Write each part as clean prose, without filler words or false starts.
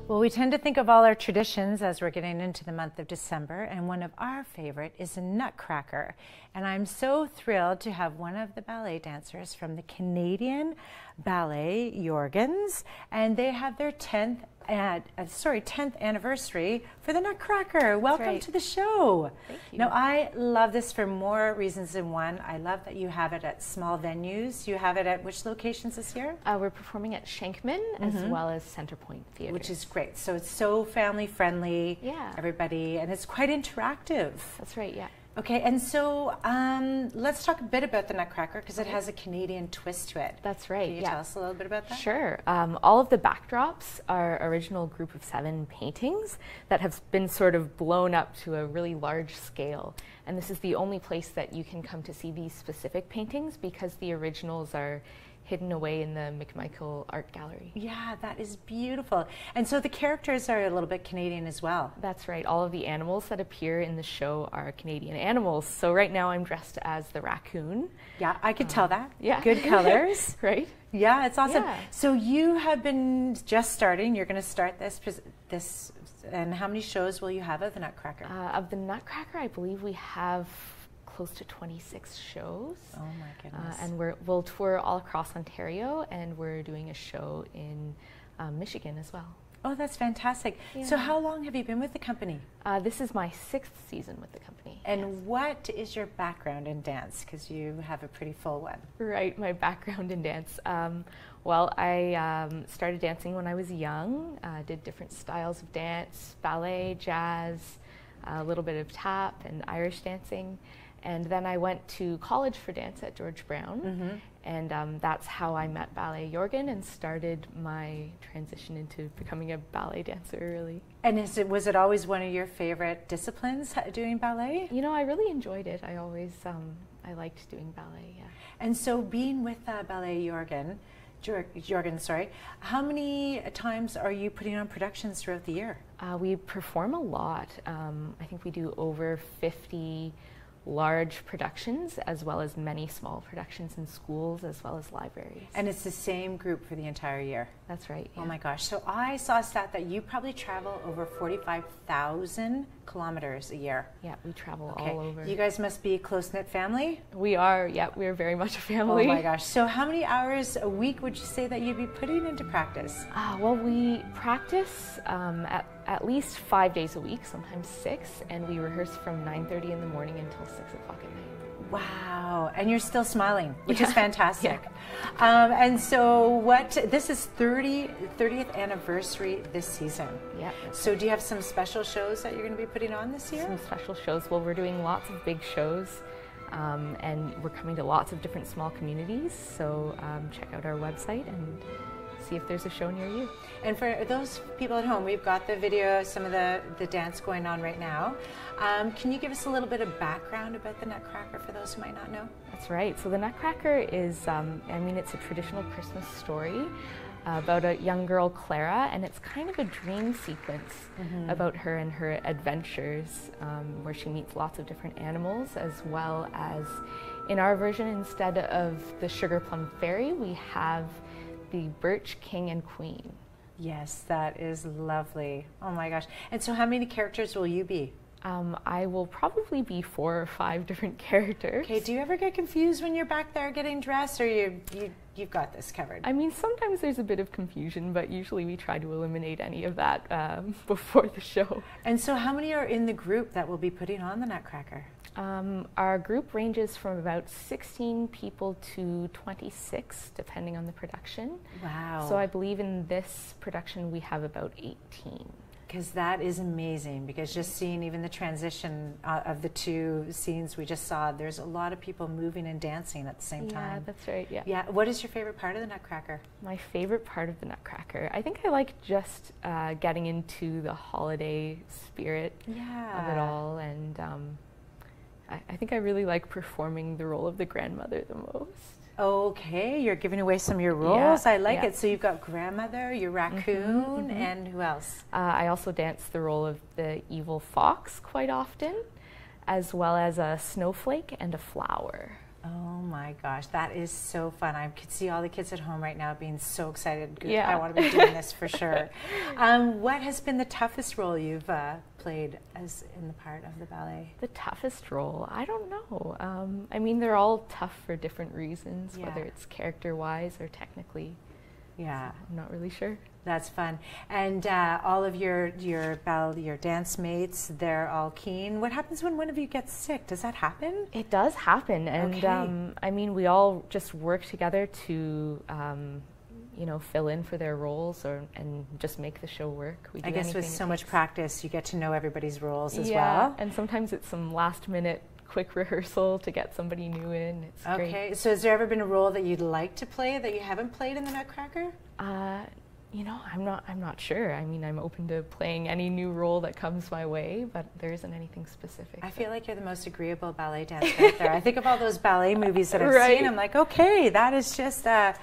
Well, we tend to think of all our traditions as we're getting into the month of December, and one of our favorite is a Nutcracker. And I'm so thrilled to have one of the ballet dancers from the Canadian Ballet, Jörgen's, and they have their 10th anniversary for the Nutcracker. Welcome to the show. Thank you. Now, I love this for more reasons than one. I love that you have it at small venues. You have it at which locations this year? We're performing at Shankman as well as Centerpoint Theatre. Which is great. So it's so family friendly, everybody, and it's quite interactive. That's right, yeah. Okay, and so let's talk a bit about the Nutcracker because it has a Canadian twist to it. That's right. Can you tell us a little bit about that? Sure. All of the backdrops are original group of 7 paintings that have been sort of blown up to a really large scale. And this is the only place that you can come to see these specific paintings because the originals are hidden away in the McMichael Art Gallery. Yeah, that is beautiful. And so the characters are a little bit Canadian as well. That's right. All of the animals that appear in the show are Canadian animals. So right now I'm dressed as the raccoon. Yeah, I could tell that. Yeah. Good colors. Right? Yeah, it's awesome. Yeah. So you have been just starting. You're going to start this, and how many shows will you have of the Nutcracker? Of the Nutcracker, I believe we have close to 26 shows. Oh my goodness. And we'll tour all across Ontario, and we're doing a show in Michigan as well. Oh, that's fantastic. Yeah. So how long have you been with the company? This is my 6th season with the company. And what is your background in dance? Because you have a pretty full one. Right, my background in dance. Well, I started dancing when I was young, did different styles of dance, ballet, jazz, a little bit of tap and Irish dancing. And then I went to college for dance at George Brown, and that's how I met Ballet Jörgen and started my transition into becoming a ballet dancer, really. And was it always one of your favorite disciplines, doing ballet? You know, I really enjoyed it. I always, I liked doing ballet, yeah. And so being with Ballet Jörgen, sorry, how many times are you putting on productions throughout the year? We perform a lot. I think we do over 50 large productions as well as many small productions in schools as well as libraries. And it's the same group for the entire year? That's right. Yeah. Oh my gosh. So I saw a stat that you probably travel over 45,000 kilometers a year. Yeah, we travel all over. You guys must be a close-knit family? We are, yeah, we're very much a family. Oh my gosh. So how many hours a week would you say that you'd be putting into practice? Well, we practice at least 5 days a week, sometimes 6, and we rehearse from 9:30 in the morning until 6 o'clock at night. Wow, and you're still smiling, which is fantastic. Yeah. And so this is 30th anniversary this season. Yeah. So do you have some special shows that you're going to be putting on this year? Some special shows. Well, we're doing lots of big shows, and we're coming to lots of different small communities, so check out our website and see if there's a show near you. And for those people at home, we've got the video, some of the dance going on right now. Can you give us a little bit of background about the Nutcracker for those who might not know? That's right. So the Nutcracker is, it's a traditional Christmas story about a young girl, Clara, and it's kind of a dream sequence about her and her adventures, where she meets lots of different animals, as well as in our version, instead of the Sugar Plum Fairy, we have the Birch King and Queen. Yes, that is lovely. Oh my gosh. And so how many characters will you be? I will probably be 4 or 5 different characters. Okay, do you ever get confused when you're back there getting dressed, or you've got this covered? I mean, sometimes there's a bit of confusion, but usually we try to eliminate any of that before the show. And so how many are in the group that will be putting on the Nutcracker? Our group ranges from about 16 people to 26, depending on the production. Wow. So I believe in this production we have about 18. Because that is amazing, because just seeing even the transition of the 2 scenes we just saw, there's a lot of people moving and dancing at the same time. Yeah, that's right, yeah. Yeah. What is your favorite part of the Nutcracker? My favorite part of the Nutcracker, I think I like just getting into the holiday spirit of it all, and I think I really like performing the role of the grandmother the most. Okay, you're giving away some of your roles. Yeah, I like it. So you've got grandmother, your raccoon, and who else? I also dance the role of the evil fox quite often, as well as a snowflake and a flower. Oh my gosh, that is so fun. I could see all the kids at home right now being so excited. Yeah. I want to be doing this for sure. What has been the toughest role you've played as in the part of the ballet? The toughest role? I don't know. I mean, they're all tough for different reasons, whether it's character-wise or technically. Yeah. So I'm not really sure. That's fun. And all of your dance mates, they're all keen. What happens when one of you gets sick? Does that happen? It does happen, and I mean, we all just work together to, you know, fill in for their roles and just make the show work. I guess with so much practice, you get to know everybody's roles as well. Yeah, and sometimes it's some last-minute quick rehearsal to get somebody new in. It's great. Okay, so has there ever been a role that you'd like to play that you haven't played in the Nutcracker? You know, I'm not sure. I mean, I'm open to playing any new role that comes my way, but there isn't anything specific. I feel like you're the most agreeable ballet dancer out there. I think of all those ballet movies that I've seen. I'm like, okay, that's just a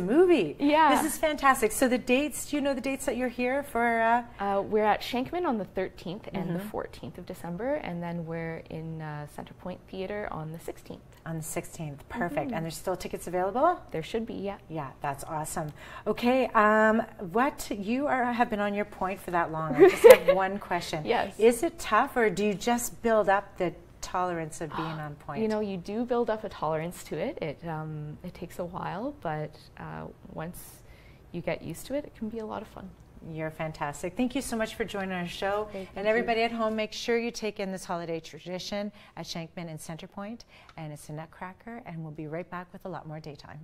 movie. Yeah. This is fantastic. So the dates, do you know the dates that you're here for? We're at Shankman on the 13th and the 14th of December, and then we're in Centrepoint Theatre on the 16th. On the 16th, perfect. And there's still tickets available? There should be, yeah. Yeah, that's awesome. Okay, what you have been on your point for that long. I just have one question. Yes. Is it tough, or do you just build up the tolerance of being on point? You know, you do build up a tolerance to it. It takes a while, but once you get used to it, it can be a lot of fun. You're fantastic. Thank you so much for joining our show. Great, and everybody at home, make sure you take in this holiday tradition at Shankman and Centrepoint. And it's a Nutcracker, and we'll be right back with a lot more daytime.